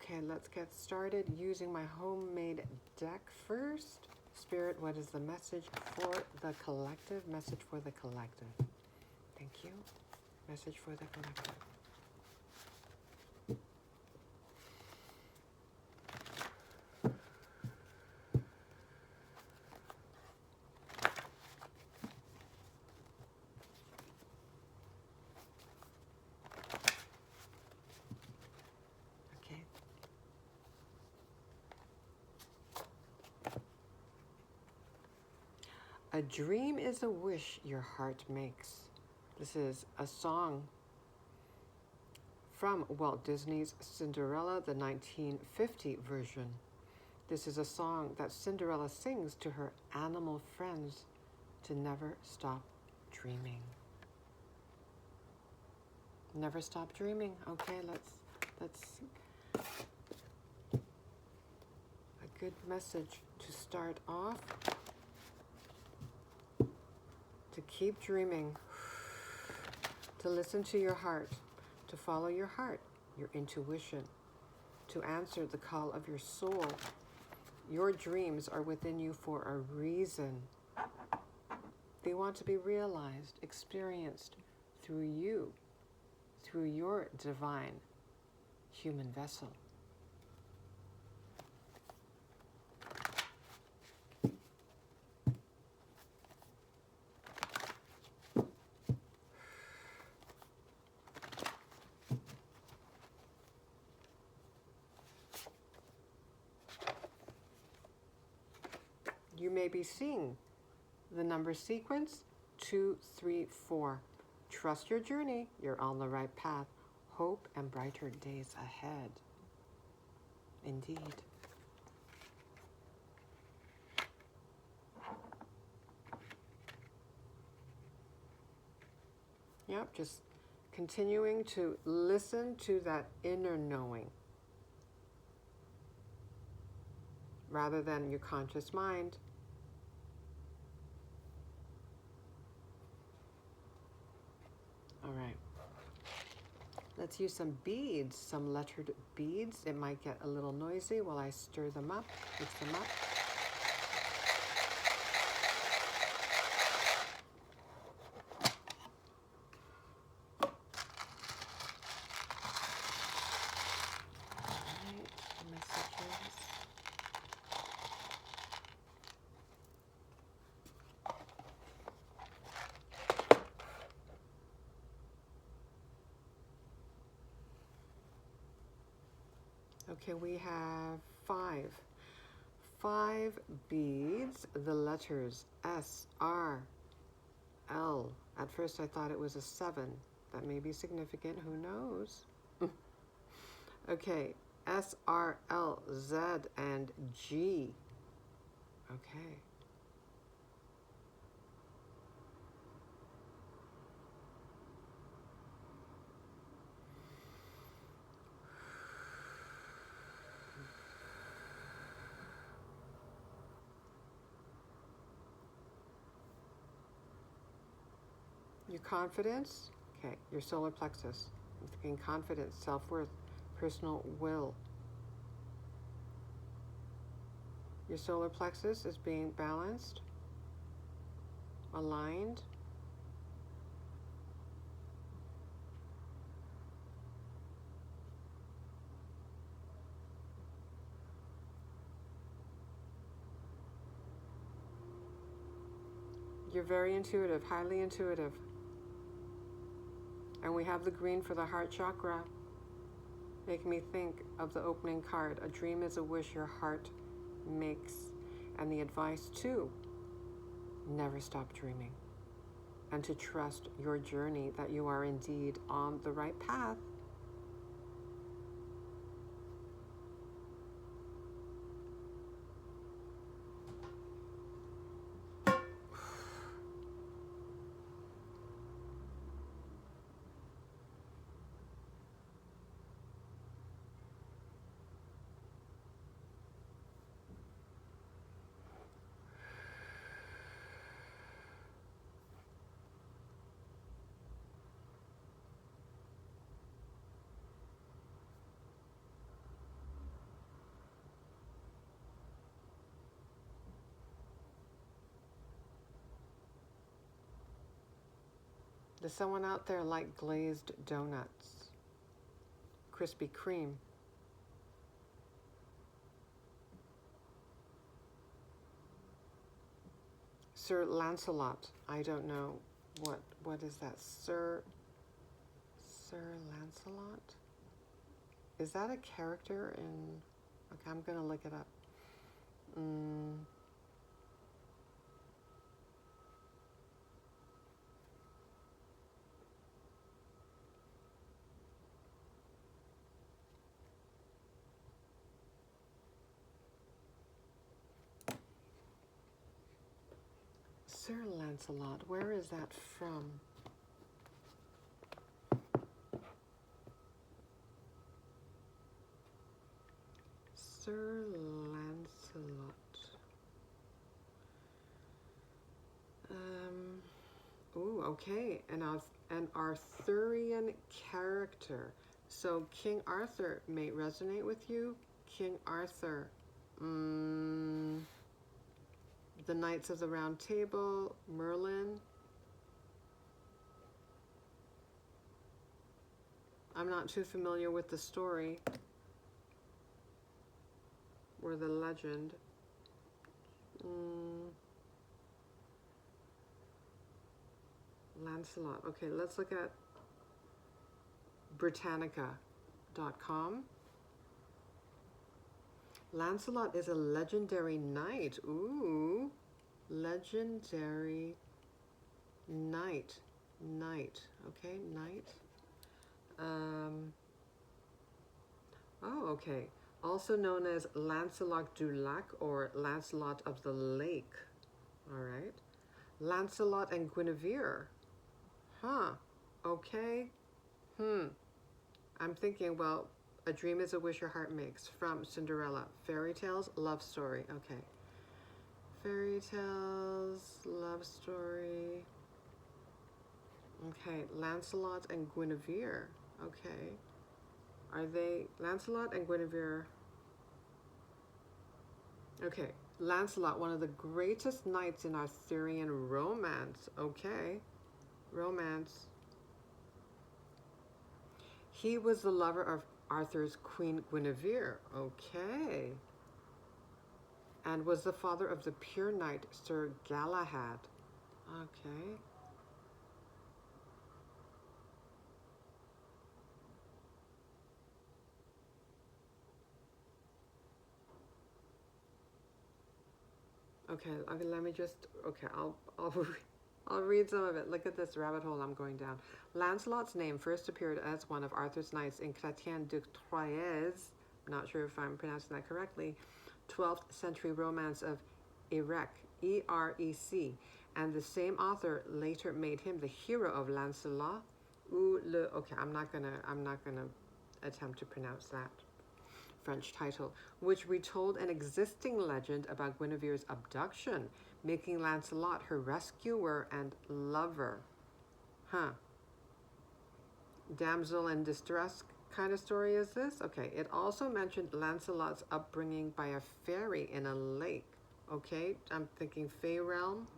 Okay, let's get started using my homemade deck first. Spirit, what is the message for the collective? Message for the collective. Thank you. Message for the collective. Okay. A dream is a wish your heart makes. This is a song from Walt Disney's Cinderella, the 1950 version. This is a song that Cinderella sings to her animal friends to never stop dreaming. Never stop dreaming. Okay, let's a good message to start off. To keep dreaming, to listen to your heart, to follow your heart, your intuition, to answer the call of your soul. Your dreams are within you for a reason. They want to be realized, experienced through you, through your divine human vessel. You may be seeing the number sequence 2, 3, 4. Trust your journey. You're on the right path. Hope and brighter days ahead. Indeed. Yep, just continuing to listen to that inner knowing rather than your conscious mind. All right. Let's use some beads, some lettered beads. It might get a little noisy while I stir them up, mix them up. Okay, we have five beads, the letters S, R, L. At first I thought it was a 7. That may be significant, who knows? Okay, S, R, L, Z, and G. Okay. Your confidence, okay, your solar plexus. I'm thinking confidence, self-worth, personal will. Your solar plexus is being balanced, aligned. You're very intuitive, highly intuitive. And we have the green for the heart chakra, making me think of the opening card. A dream is a wish your heart makes. And the advice too, never stop dreaming. And to trust your journey, that you are indeed on the right path. Does someone out there like glazed donuts? Krispy Kreme. Sir Lancelot. I don't know what is that? Sir Lancelot? Is that a character in... Okay, I'm going to look it up. Sir Lancelot, where is that from? Sir Lancelot. Ooh, okay, an Arthurian character. So King Arthur may resonate with you. King Arthur. The Knights of the Round Table, Merlin. I'm not too familiar with the story or the legend. Lancelot. Okay, let's look at Britannica.com. Lancelot is a legendary knight. Ooh, legendary knight. Okay, knight. Oh, okay. Also known as Lancelot du Lac or Lancelot of the Lake. All right. Lancelot and Guinevere. Huh. Okay. I'm thinking, well, a dream is a wish your heart makes from Cinderella. Fairy tales, love story. Okay. Fairy tales, love story. Okay. Lancelot and Guinevere. Okay. Are they Lancelot and Guinevere? Okay. Lancelot, one of the greatest knights in Arthurian romance. Okay. Romance. He was the lover of Arthur's Queen Guinevere. Okay. And was the father of the pure knight Sir Galahad. Okay. Okay, let me just, okay, I'll read some of it. Look at this rabbit hole I'm going down. Lancelot's name first appeared as one of Arthur's knights in Chrétien de Troyes, not sure if I'm pronouncing that correctly, 12th century romance of Erec, E-R-E-C, and the same author later made him the hero of Lancelot. Okay, I'm not gonna attempt to pronounce that French title, which retold an existing legend about Guinevere's abduction, making Lancelot her rescuer and lover. Huh. Damsel in distress kind of story is this? Okay. It also mentioned Lancelot's upbringing by a fairy in a lake. Okay. I'm thinking Fey realm.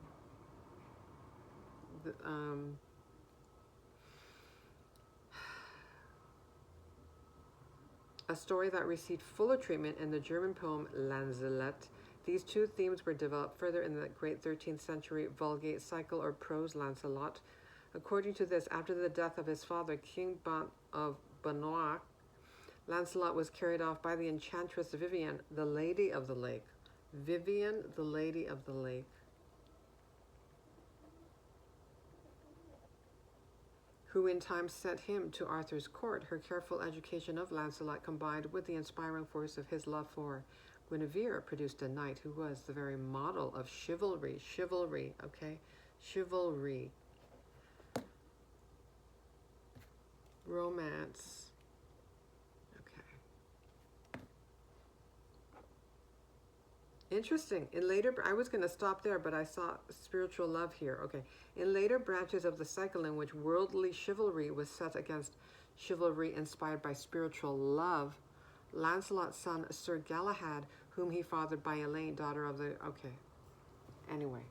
A story that received fuller treatment in the German poem Lanzelet. These two themes were developed further in the great 13th century Vulgate cycle or prose Lancelot. According to this, after the death of his father, King Bant of Benoit, Lancelot was carried off by the enchantress Vivian, the Lady of the Lake. Vivian, the Lady of the Lake. Who in time sent him to Arthur's court. Her careful education of Lancelot combined with the inspiring force of his love for Guinevere produced a knight who was the very model of chivalry. Chivalry, okay? Chivalry. Romance. Okay. Interesting. In later, I was going to stop there, but I saw spiritual love here. Okay. In later branches of the cycle in which worldly chivalry was set against chivalry inspired by spiritual love, Lancelot's son, Sir Galahad, whom he fathered by Elaine, daughter of the... Okay. Anyway.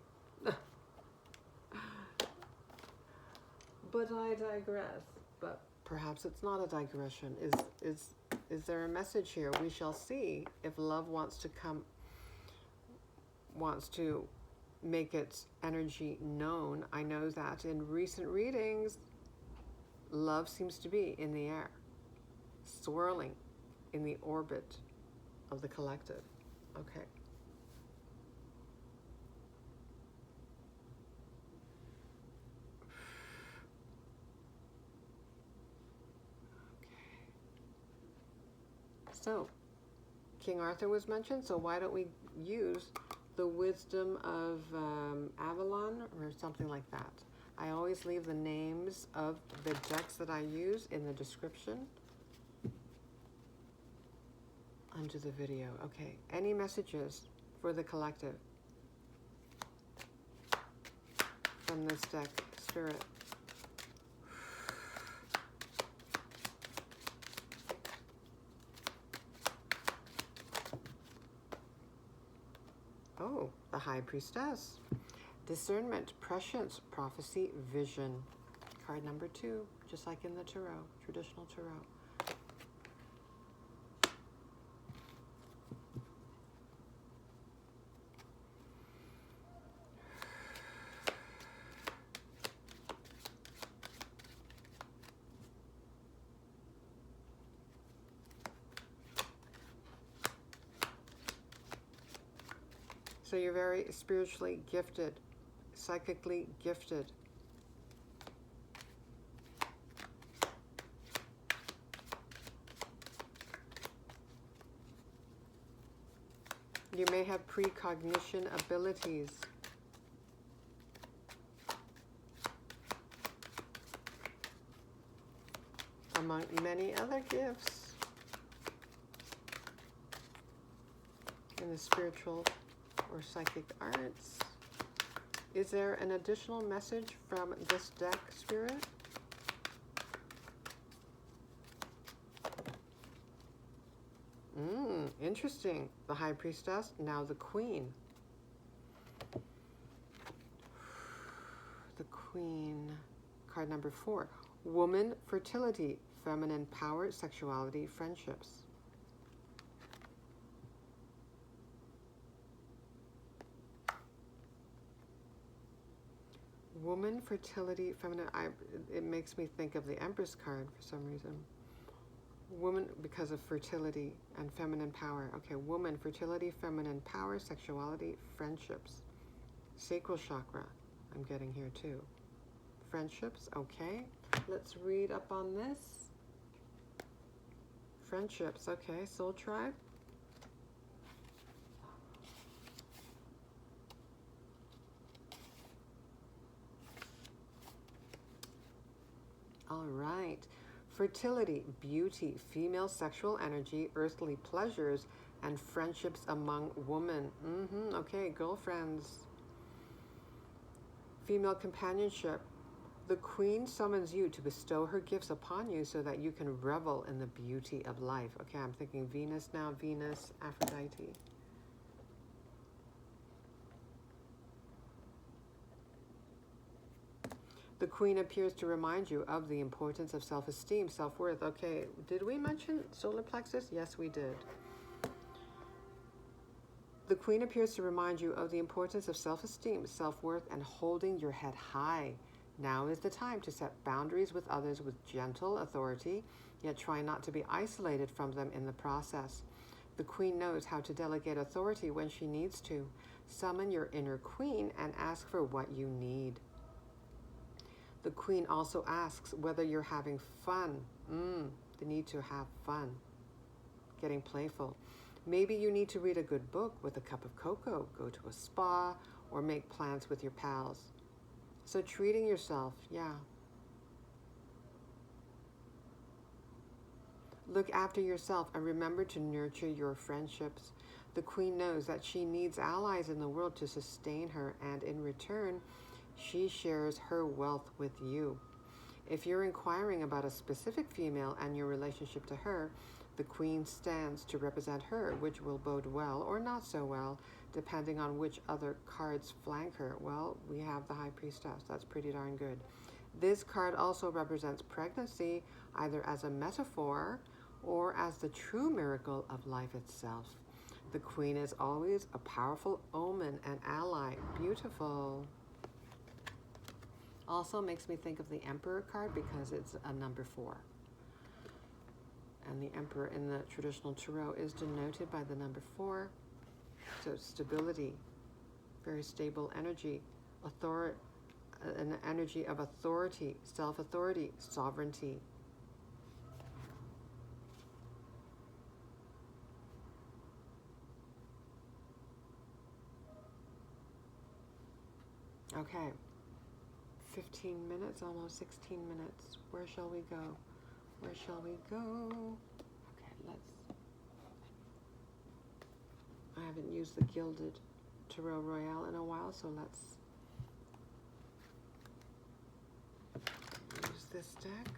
But I digress. But perhaps it's not a digression. Is there a message here? We shall see if love wants to make its energy known. I know that in recent readings, love seems to be in the air, swirling in the orbit of the collective. Okay. So, King Arthur was mentioned, so why don't we use the wisdom of Avalon or something like that? I always leave the names of the decks that I use in the description under the video. Okay, any messages for the collective from this deck, Spirit? Oh, the High Priestess. Discernment, prescience, prophecy, vision. Card number 2, just like in the tarot, traditional tarot. So you're very spiritually gifted, psychically gifted. You may have precognition abilities. Among many other gifts in the spiritual or psychic arts. Is there an additional message from this deck, Spirit? Interesting. The High Priestess, now the Queen. The Queen, card number 4. Woman, fertility, feminine power, sexuality, friendships. Woman, fertility, feminine. It makes me think of the Empress card for some reason. Woman, because of fertility and feminine power. Okay, woman, fertility, feminine power, sexuality, friendships. Sacral chakra, I'm getting here too. Friendships, okay. Let's read up on this. Friendships, okay. Soul tribe. All right. Fertility, beauty, female sexual energy, earthly pleasures, and friendships among women. Okay, girlfriends. Female companionship. The Queen summons you to bestow her gifts upon you so that you can revel in the beauty of life. Okay, I'm thinking Venus now, Venus, Aphrodite. The Queen appears to remind you of the importance of self-esteem, self-worth. Okay, did we mention solar plexus? Yes, we did. The Queen appears to remind you of the importance of self-esteem, self-worth, and holding your head high. Now is the time to set boundaries with others with gentle authority, yet try not to be isolated from them in the process. The Queen knows how to delegate authority when she needs to. Summon your inner Queen and ask for what you need. The Queen also asks whether you're having fun. The need to have fun. Getting playful. Maybe you need to read a good book with a cup of cocoa, go to a spa, or make plans with your pals. So treating yourself, yeah. Look after yourself and remember to nurture your friendships. The Queen knows that she needs allies in the world to sustain her, and in return, she shares her wealth with you. If you're inquiring about a specific female and your relationship to her, the Queen stands to represent her, which will bode well or not so well, depending on which other cards flank her. Well, we have the High Priestess. That's pretty darn good. This card also represents pregnancy, either as a metaphor or as the true miracle of life itself. The Queen is always a powerful omen and ally. Beautiful. Also makes me think of the Emperor card because it's a number 4. And the Emperor in the traditional tarot is denoted by the number 4. So stability, very stable energy, an energy of authority, self-authority, sovereignty. Okay, 15 minutes, almost 16 minutes. Where shall we go? Where shall we go? Okay, I haven't used the Gilded Tarot Royale in a while, so let's use this deck.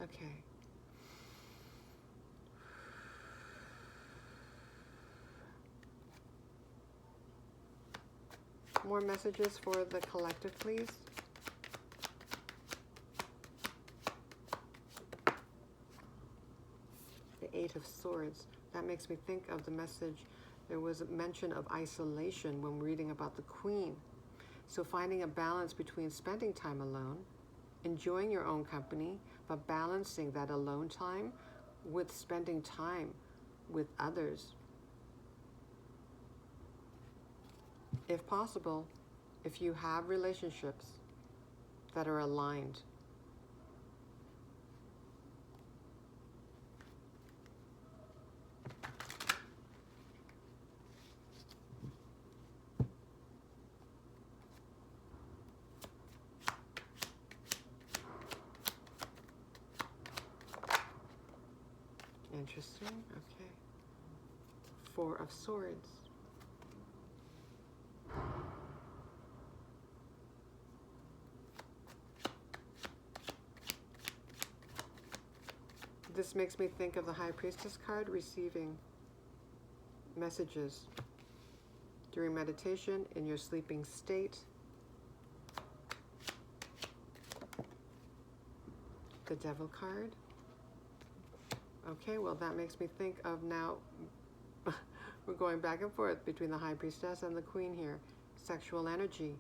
Okay. More messages for the collective, please. The Eight of Swords. That makes me think of the message. There was a mention of isolation when reading about the Queen. So finding a balance between spending time alone, enjoying your own company, but balancing that alone time with spending time with others. If possible, if you have relationships that are aligned. Interesting, okay. Four of Swords. This makes me think of the High Priestess card, receiving messages during meditation, in your sleeping state. The Devil card. Okay, well, that makes me think of now, we're going back and forth between the High Priestess and the Queen here. Sexual energy.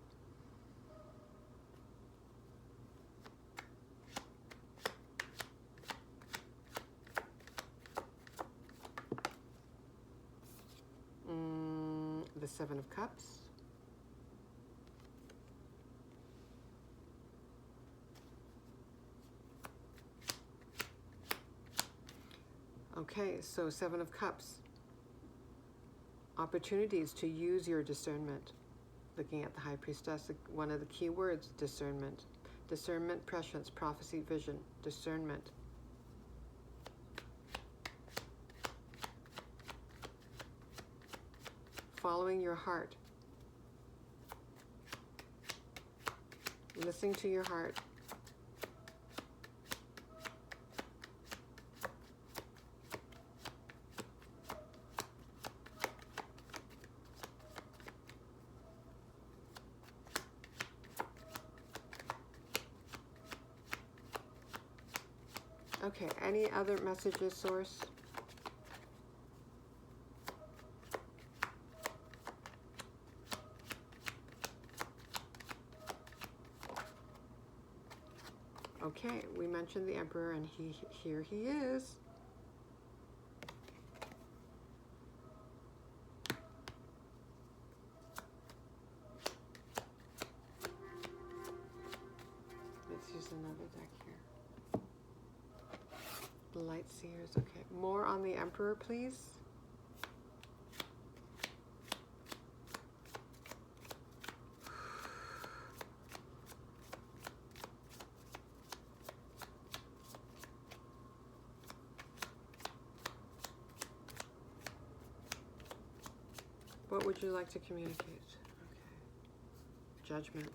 The Seven of Cups. Okay, so Seven of Cups. Opportunities to use your discernment. Looking at the High Priestess, one of the key words, discernment. Discernment, prescience, prophecy, vision, discernment. Following your heart. Listening to your heart. Okay, any other messages, Source? Okay, we mentioned the Emperor, and here he is. Let's use another deck here. The Light Seers. Okay, more on the Emperor, please. What would you like to communicate? Okay. Judgment.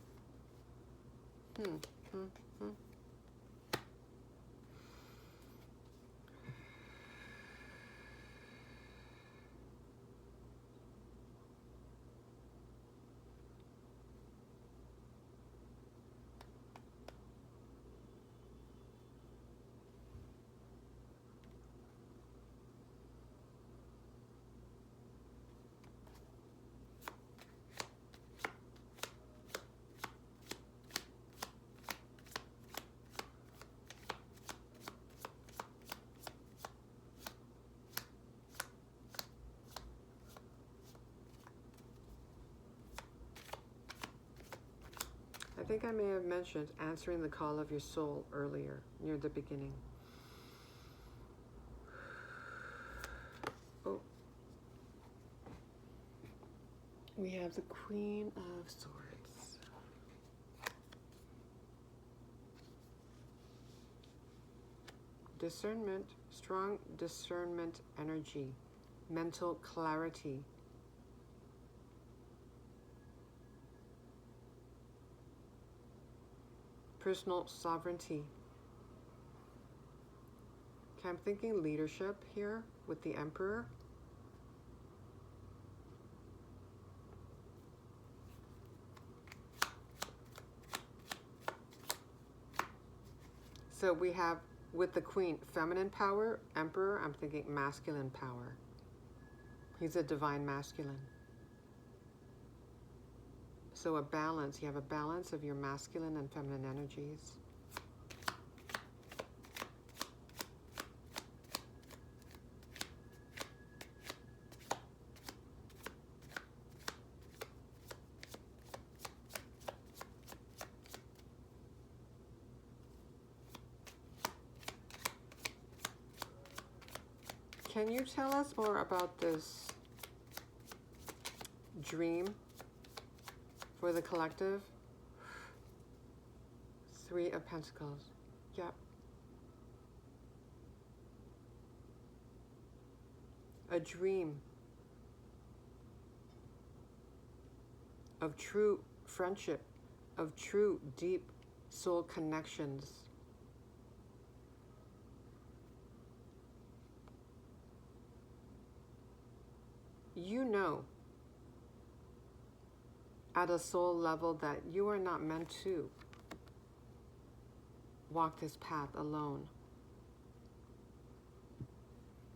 I think I may have mentioned answering the call of your soul earlier, near the beginning. Oh. We have the Queen of Swords. Discernment, strong discernment energy, mental clarity. Personal sovereignty. Okay, I'm thinking leadership here with the Emperor. So we have with the Queen, feminine power, Emperor, I'm thinking masculine power. He's a divine masculine. So a balance, you have a balance of your masculine and feminine energies. Can you tell us more about this dream for the collective? 3 of Pentacles. Yep. A dream of true friendship, of true deep soul connections. You know at a soul level that you are not meant to walk this path alone.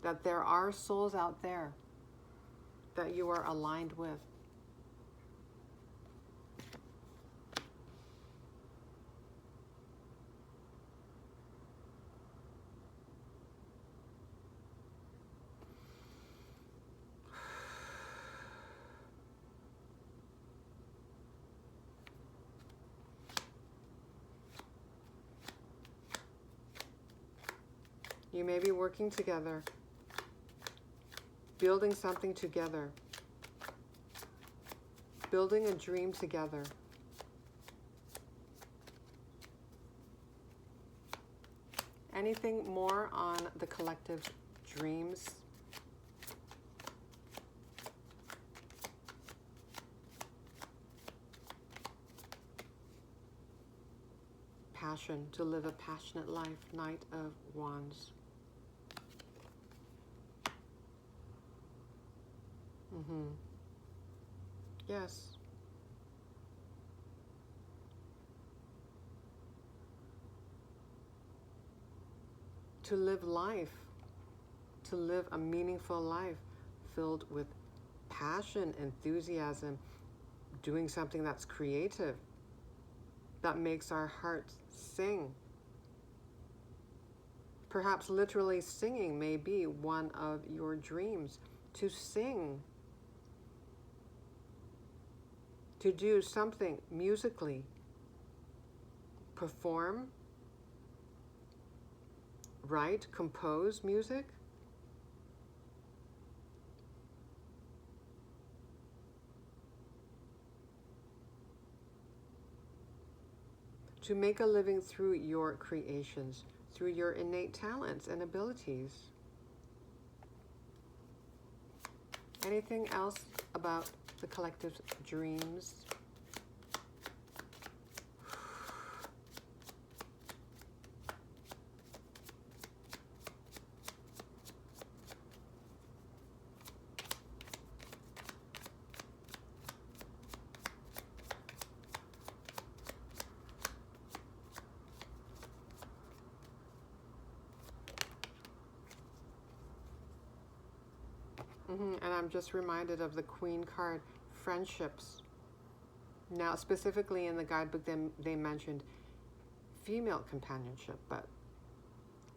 That there are souls out there that you are aligned with. You may be working together, building something together, building a dream together. Anything more on the collective dreams? Passion, to live a passionate life, Knight of Wands. Yes. To live life, to live a meaningful life filled with passion, enthusiasm, doing something that's creative, that makes our hearts sing. Perhaps literally singing may be one of your dreams, to sing, to do something musically, perform, write, compose music. To make a living through your creations, through your innate talents and abilities. Anything else about the collective dreams? And I'm just reminded of the Queen card, friendships. Now, specifically in the guidebook, they mentioned female companionship, but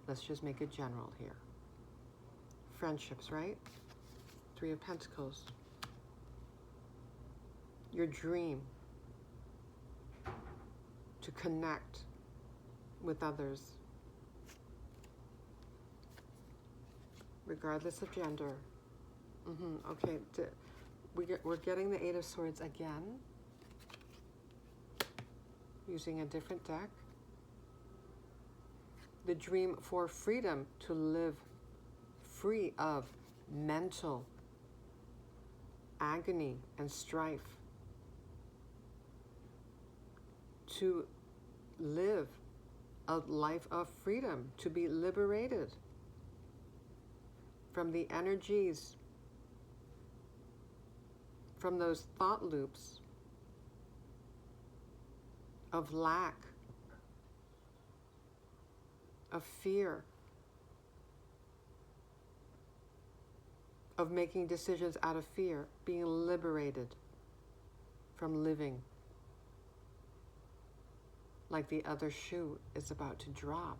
let's just make it general here. Friendships, right? Three of Pentacles. Your dream to connect with others, regardless of gender. Okay, we're getting the Eight of Swords again, using a different deck. The dream for freedom, to live free of mental agony and strife, to live a life of freedom, to be liberated from the energies, from those thought loops of lack, of fear, of making decisions out of fear, being liberated from living like the other shoe is about to drop.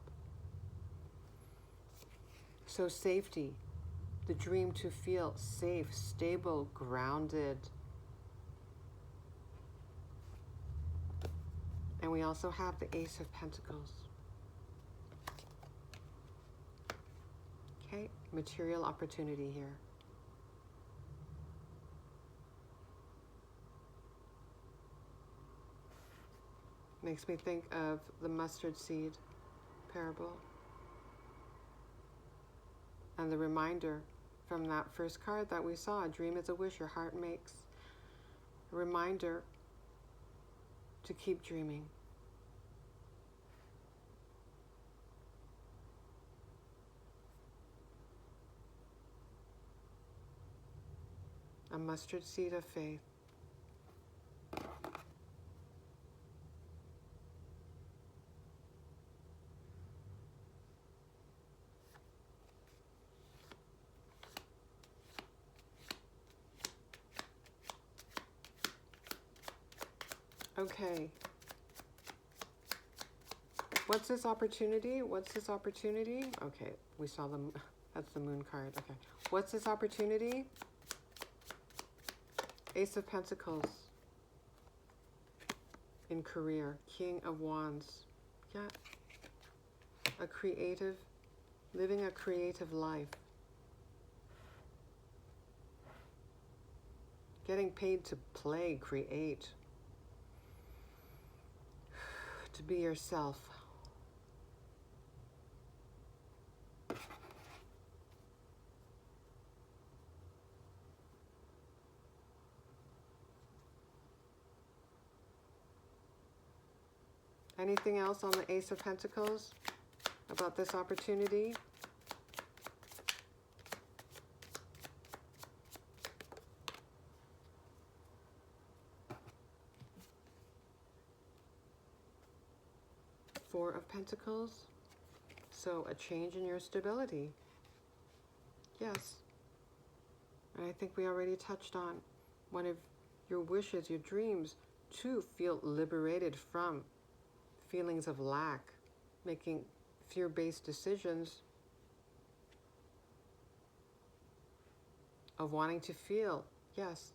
So safety, the dream to feel safe, stable, grounded. And we also have the Ace of Pentacles. Okay, material opportunity here. Makes me think of the mustard seed parable. And the reminder from that first card that we saw, a dream is a wish your heart makes. A reminder to keep dreaming. A mustard seed of faith. Okay. What's this opportunity? What's this opportunity? Okay, we saw them. That's the moon card. Okay. What's this opportunity? Ace of Pentacles. In career. King of Wands. Yeah. A creative, living a creative life. Getting paid to play, create. To be yourself. Anything else on the Ace of Pentacles about this opportunity? Four of Pentacles. So a change in your stability. Yes. And I think we already touched on one of your wishes, your dreams, to feel liberated from feelings of lack, making fear-based decisions, of wanting to feel, yes,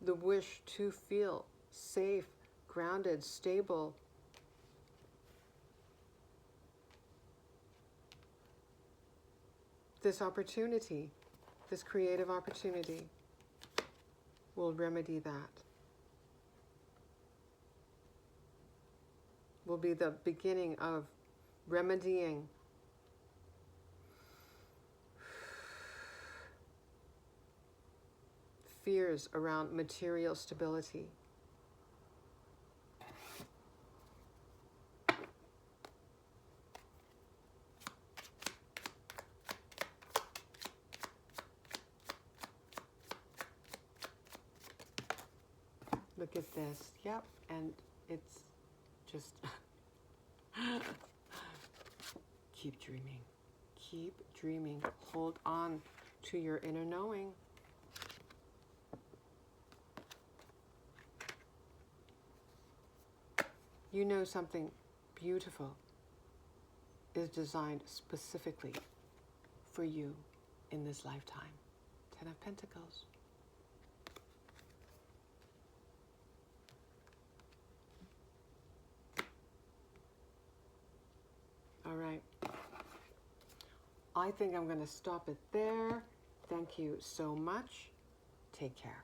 the wish to feel safe, grounded, stable. This opportunity, this creative opportunity, will remedy that. Will be the beginning of remedying fears around material stability. Look at this. Yep, and it's just keep dreaming. Keep dreaming. Hold on to your inner knowing. You know something beautiful is designed specifically for you in this lifetime. 10 of Pentacles. All right. I think I'm going to stop it there. Thank you so much. Take care.